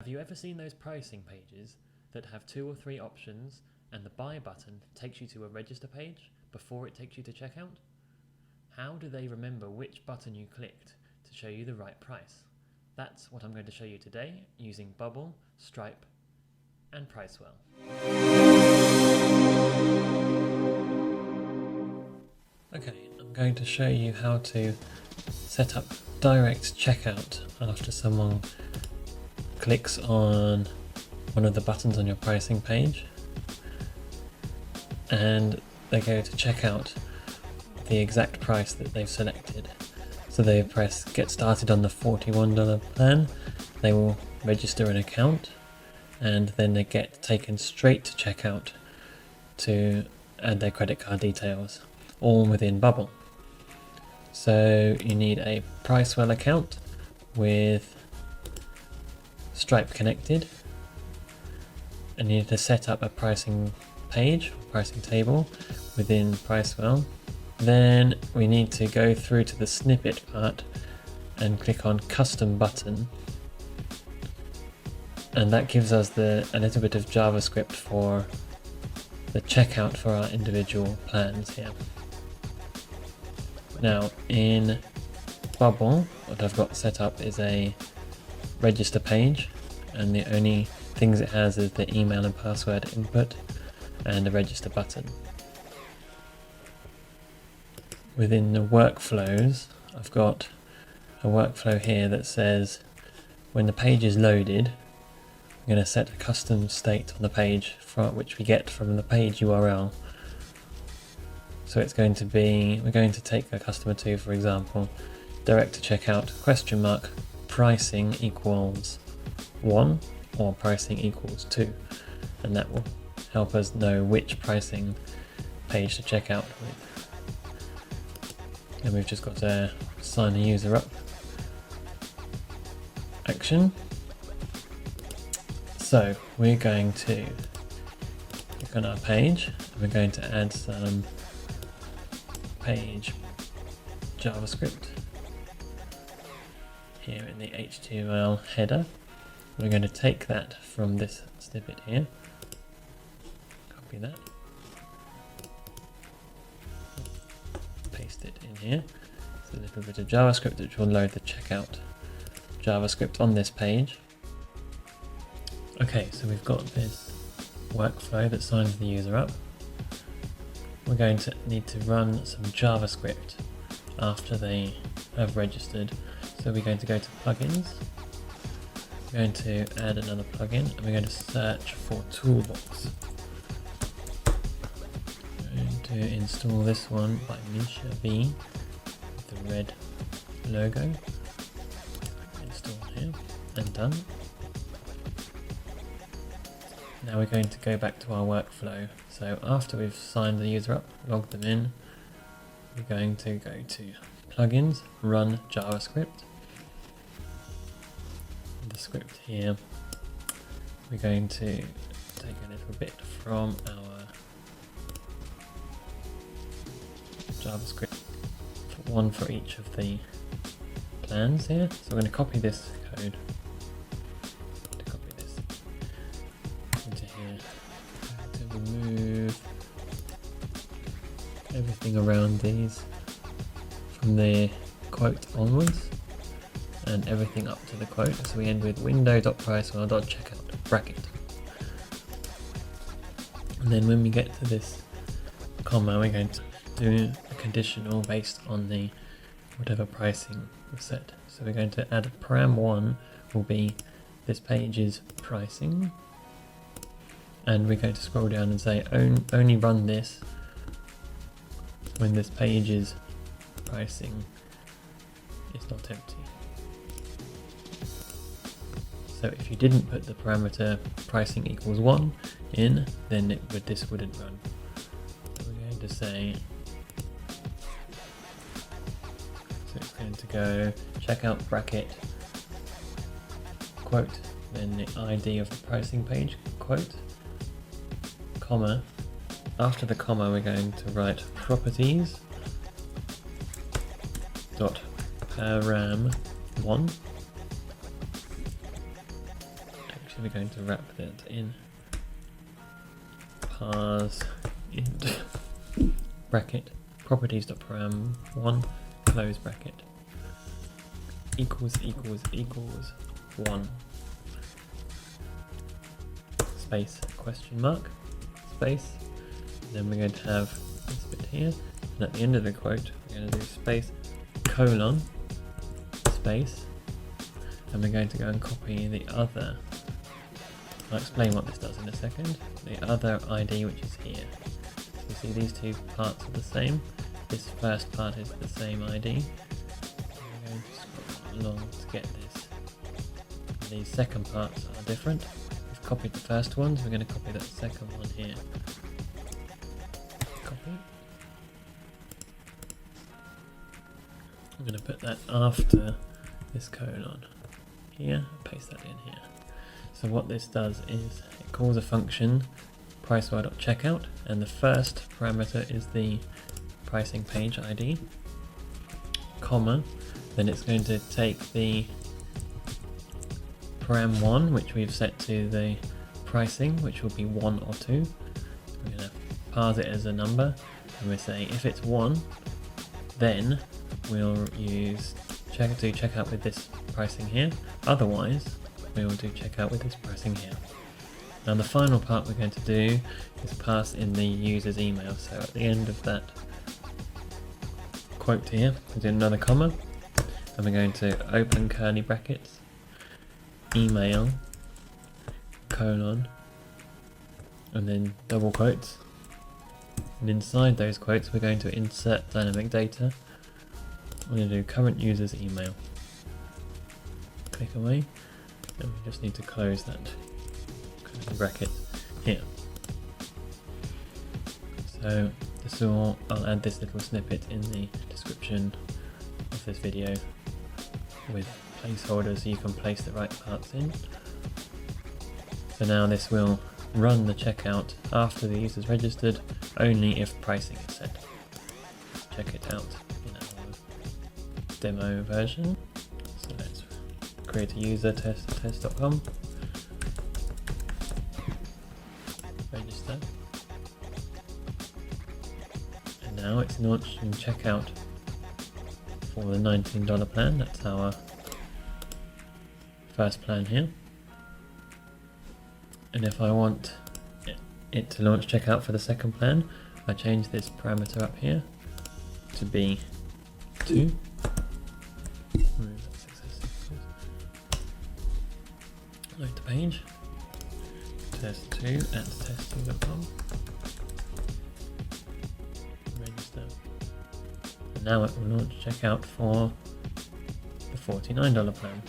Have you ever seen those pricing pages that have 2 or 3 options and the buy button takes you to a register page before it takes you to checkout? How do they remember which button you clicked to show you the right price? That's what I'm going to show you today using Bubble, Stripe, and Pricewell. Okay, I'm going to show you how to set up direct checkout after someone clicks on one of the buttons on your pricing page and they go to check out the exact price that they've selected. So they press get started on the $41 plan, they will register an account, and then they get taken straight to checkout to add their credit card details, all within Bubble. So you need a Pricewell account with Stripe connected, and you need to set up a pricing page, pricing table within Pricewell. Then we need to go through to the snippet part and click on custom button, and that gives us a little bit of JavaScript for the checkout for our individual plans here. Now in Bubble, what I've got set up is a register page, and the only things it has is the email and password input and a register button. Within the workflows, I've got a workflow here that says when the page is loaded, I'm going to set a custom state on the page which we get from the page URL. So it's going to be, we're going to take a customer to, for example, direct to checkout ? Pricing equals 1 or pricing equals 2, and that will help us know which pricing page to check out with. And we've just got to sign the user up action. So we're going to click on our page, and we're going to add some page JavaScript here in the HTML header. We're going to take that from this snippet here, copy that, paste it in here. It's a little bit of JavaScript which will load the checkout JavaScript on this page. Okay, so we've got this workflow that signs the user up. We're going to need to run some JavaScript after they have registered. So we're going to go to plugins, we're going to add another plugin, and we're going to search for Toolbox. We're going to install this one by Misha V with the red logo. Install here, and done. Now we're going to go back to our workflow. So after we've signed the user up, logged them in, we're going to go to plugins, run JavaScript. The script here, we're going to take a little bit from our JavaScript, one for each of the plans here. So we're going to copy this code, into here, to remove everything around these from the quote onwards, and everything up to the quote. So we end with window.pricewell.checkout bracket. And then when we get to this comma, we're going to do a conditional based on the whatever pricing we've set. So we're going to add param1 will be this page's pricing, and we're going to scroll down and say only run this when this page's pricing is not empty. So if you didn't put the parameter pricing equals 1 in, then this wouldn't run. So we're going to say, so it's going to go checkout bracket quote, then the ID of the pricing page quote, comma. After the comma, we're going to write properties dot param1 actually we're going to wrap that in parse int bracket properties.param1 close bracket equals 1 space question mark space, and then we're going to have this bit here, and at the end of the quote we're going to do space colon space, and we're going to go and copy the other. I'll explain what this does in a second. The other ID, which is here. So you see these two parts are the same. This first part is the same ID. We're going to scroll along to get this. And these second parts are different. We've copied the first ones, we're going to copy that second one here. Copy. I'm going to put that after this colon here, paste that in here. So what this does is it calls a function price.checkout, and the first parameter is the pricing page ID, comma, then it's going to take the param1, which we've set to the pricing, which will be 1 or 2. We're going to parse it as a number, and we're saying if it's 1, then we'll use checkout with this pricing here, otherwise we will do checkout with this pricing here. Now the final part we're going to do is pass in the user's email. So at the end of that quote here, we do another comma, and we're going to open curly brackets, email, colon, and then double quotes. And inside those quotes we're going to insert dynamic data. We're going to do current user's email. Click away. And we just need to close that bracket here. So I'll add this little snippet in the description of this video with placeholders so you can place the right parts in. So now this will run the checkout after the user's registered, only if pricing is set. Let's check it out in our demo version. So let's create a user, test.com, register, and now it's launched in checkout for the $19 plan. That's our first plan here. And if I want it to launch checkout for the second plan, I change this parameter up here to be 2. Load the page, test2 at test2.com, register, and now it will launch checkout for the $49 plan.